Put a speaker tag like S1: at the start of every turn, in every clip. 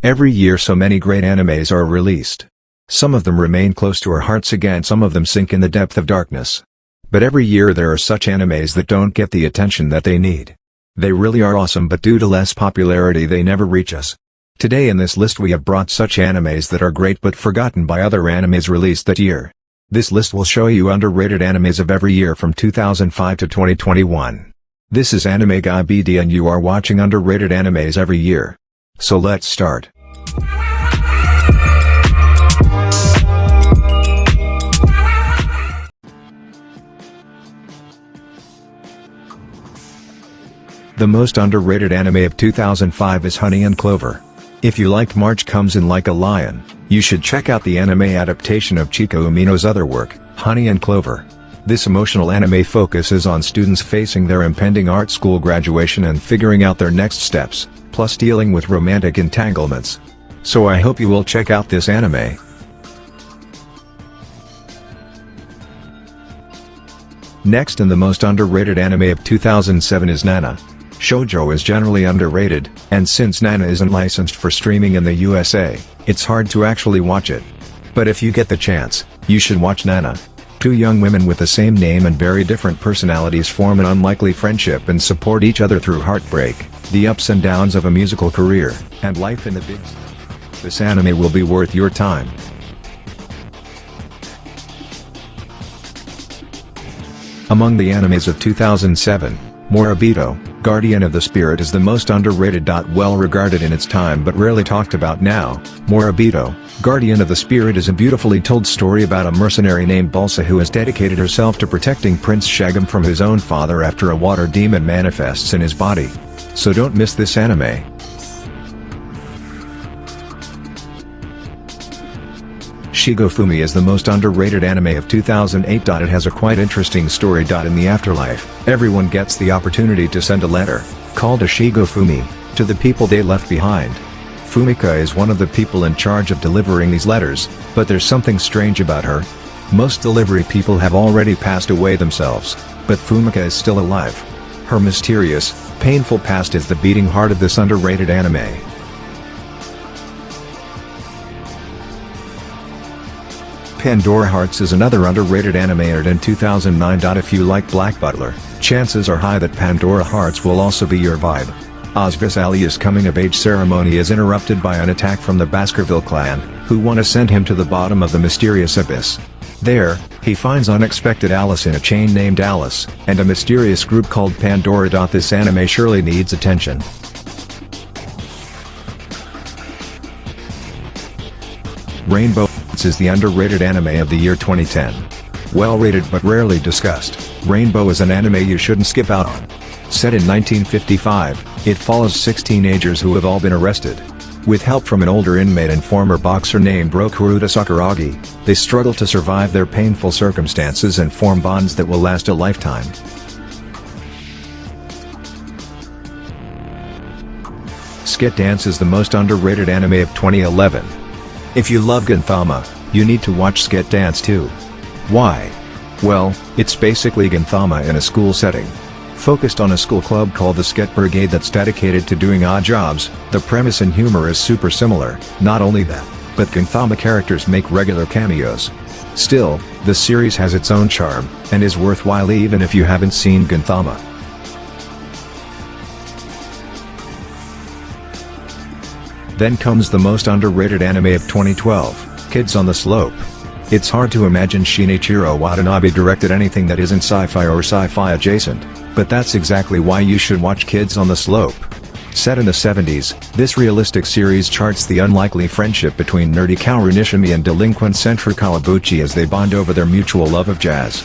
S1: Every year so many great animes are released. Some of them remain close to our hearts, again some of them sink in the depth of darkness. But every year there are such animes that don't get the attention that they need. They really are awesome, but due to less popularity they never reach us. Today in this list we have brought such animes that are great but forgotten by other animes released that year. This list will show you underrated animes of every year from 2005 to 2021. This is Anime Guy BD and you are watching underrated animes every year. So let's start. The most underrated anime of 2005 is Honey and Clover. If you liked March Comes in Like a Lion, you should check out the anime adaptation of Chieko Umino's other work, Honey and Clover. This emotional anime focuses on students facing their impending art school graduation and figuring out their next steps, plus dealing with romantic entanglements. So I hope you will check out this anime. Next, and the most underrated anime of 2007 is Nana. Shoujo is generally underrated, and since Nana isn't licensed for streaming in the USA, it's hard to actually watch it. But if you get the chance, you should watch Nana. Two young women with the same name and very different personalities form an unlikely friendship and support each other through heartbreak, the ups and downs of a musical career, and life in the big city. This anime will be worth your time. Among the animes of 2007, Moribito, Guardian of the Spirit is the most underrated. Well regarded in its time but rarely talked about now, Moribito, Guardian of the Spirit is a beautifully told story about a mercenary named Balsa who has dedicated herself to protecting Prince Shagam from his own father after a water demon manifests in his body. So don't miss this anime. Shigofumi is the most underrated anime of 2008. It has a quite interesting story. In the afterlife, everyone gets the opportunity to send a letter, called a Shigofumi, to the people they left behind. Fumika is one of the people in charge of delivering these letters, but there's something strange about her. Most delivery people have already passed away themselves, but Fumika is still alive. Her mysterious, painful past is the beating heart of this underrated anime. Pandora Hearts is another underrated anime aired in 2009. If you like Black Butler, chances are high that Pandora Hearts will also be your vibe. Ozvis Ali's coming-of-age ceremony is interrupted by an attack from the Baskerville clan, who want to send him to the bottom of the mysterious abyss. There, he finds unexpected Alice in a chain named Alice, and a mysterious group called Pandora. This anime surely needs attention. Rainbow is the underrated anime of the year 2010. Well rated but rarely discussed, Rainbow is an anime you shouldn't skip out on. Set in 1955, it follows 6 teenagers who have all been arrested. With help from an older inmate and former boxer named Rokuruta Sakuragi, they struggle to survive their painful circumstances and form bonds that will last a lifetime. Skit Dance is the most underrated anime of 2011. If you love Gintama, you need to watch Skit Dance too. Why? Well, it's basically Gintama in a school setting. Focused on a school club called the Skit Brigade that's dedicated to doing odd jobs, the premise and humor is super similar. Not only that, but Gintama characters make regular cameos. Still, the series has its own charm, and is worthwhile even if you haven't seen Gintama. Then comes the most underrated anime of 2012, Kids on the Slope. It's hard to imagine Shinichiro Watanabe directed anything that isn't sci-fi or sci-fi adjacent, but that's exactly why you should watch Kids on the Slope. Set in the 70s, this realistic series charts the unlikely friendship between nerdy Kaoru Nishimi and delinquent Centra Kawabuchi as they bond over their mutual love of jazz.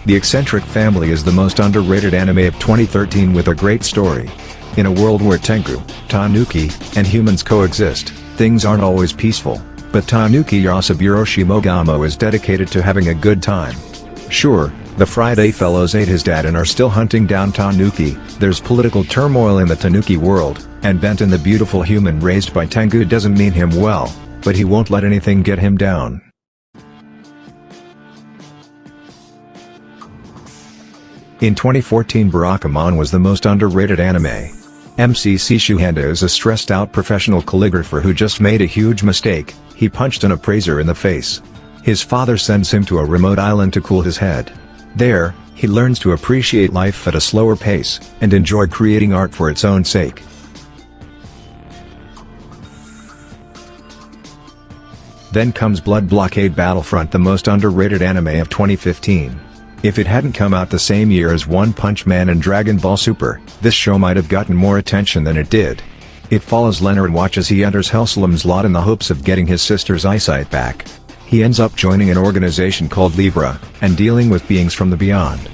S1: The Eccentric family is the most underrated anime of 2013 with a great story. In a world where Tengu, Tanuki, and humans coexist, things aren't always peaceful, but Tanuki Yasaburo Shimogamo is dedicated to having a good time. Sure, the Friday fellows ate his dad and are still hunting down Tanuki, there's political turmoil in the Tanuki world, and Benton the beautiful human raised by Tengu doesn't mean him well, but he won't let anything get him down. In 2014, Barakamon was the most underrated anime. MCC Shuhanda is a stressed-out professional calligrapher who just made a huge mistake. He punched an appraiser in the face. His father sends him to a remote island to cool his head. There, he learns to appreciate life at a slower pace, and enjoy creating art for its own sake. Then comes Blockade Battlefront, the most underrated anime of 2015. If it hadn't come out the same year as One Punch Man and Dragon Ball Super, this show might have gotten more attention than it did. It follows Leonard Watch as he enters Hellslam's lot in the hopes of getting his sister's eyesight back. He ends up joining an organization called Libra, and dealing with beings from the beyond.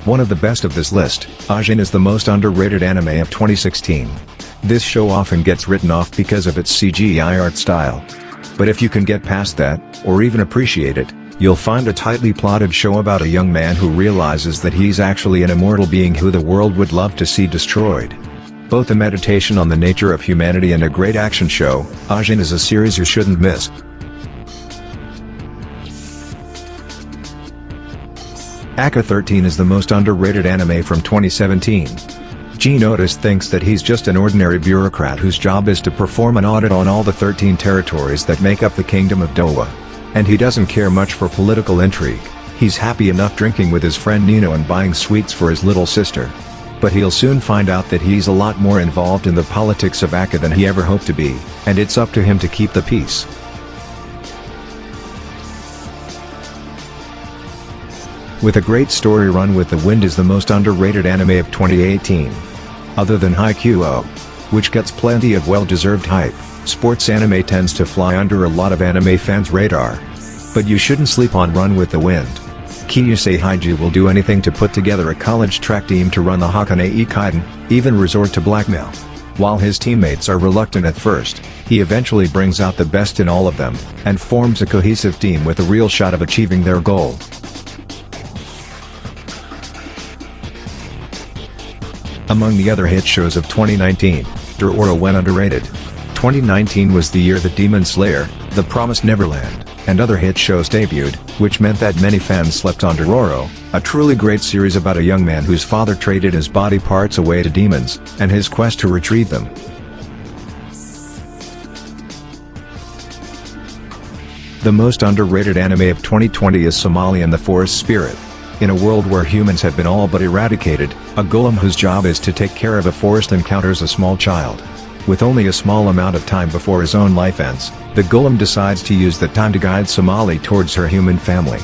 S1: One of the best of this list, Ajin is the most underrated anime of 2016. This show often gets written off because of its CGI art style. But if you can get past that, or even appreciate it, you'll find a tightly plotted show about a young man who realizes that he's actually an immortal being who the world would love to see destroyed. Both a meditation on the nature of humanity and a great action show, Ajin is a series you shouldn't miss. ACCA 13 is the most underrated anime from 2017. Otis thinks that he's just an ordinary bureaucrat whose job is to perform an audit on all the 13 territories that make up the Kingdom of Dowa. And he doesn't care much for political intrigue. He's happy enough drinking with his friend Nino and buying sweets for his little sister. But he'll soon find out that he's a lot more involved in the politics of ACCA than he ever hoped to be, and it's up to him to keep the peace. With a great story, Run with the Wind is the most underrated anime of 2018. Other than Haikyuu, which gets plenty of well-deserved hype, sports anime tends to fly under a lot of anime fans' radar. But you shouldn't sleep on Run with the Wind. Kyusei Haiji will do anything to put together a college track team to run the Hakone Ikaiden, even resort to blackmail. While his teammates are reluctant at first, he eventually brings out the best in all of them, and forms a cohesive team with a real shot of achieving their goal. Among the other hit shows of 2019, Dororo went underrated. 2019 was the year that Demon Slayer, The Promised Neverland, and other hit shows debuted, which meant that many fans slept on Dororo, a truly great series about a young man whose father traded his body parts away to demons, and his quest to retrieve them. The most underrated anime of 2020 is Somali and the Forest Spirit. In a world where humans have been all but eradicated, a golem whose job is to take care of a forest encounters a small child. With only a small amount of time before his own life ends, the golem decides to use that time to guide Somali towards her human family.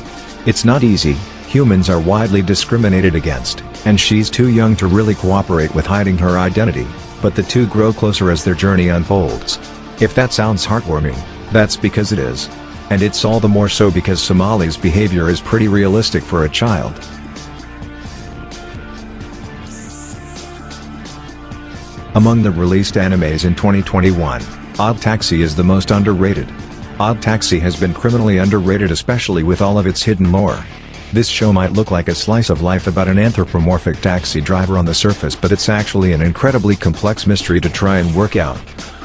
S1: It's not easy, humans are widely discriminated against, and she's too young to really cooperate with hiding her identity, but the two grow closer as their journey unfolds. If that sounds heartwarming, that's because it is. And it's all the more so because Somali's behavior is pretty realistic for a child. Among the released animes in 2021, Odd Taxi is the most underrated. Odd Taxi has been criminally underrated, especially with all of its hidden lore. This show might look like a slice of life about an anthropomorphic taxi driver on the surface, but it's actually an incredibly complex mystery to try and work out.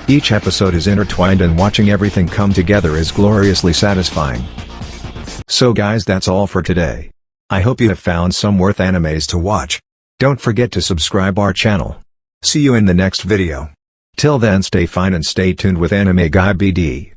S1: Each episode is intertwined, and watching everything come together is gloriously satisfying. So guys, that's all for today. I hope you have found some worth animes to watch. Don't forget to subscribe our channel. See you in the next video. Till then, stay fine and stay tuned with Anime Guy BD.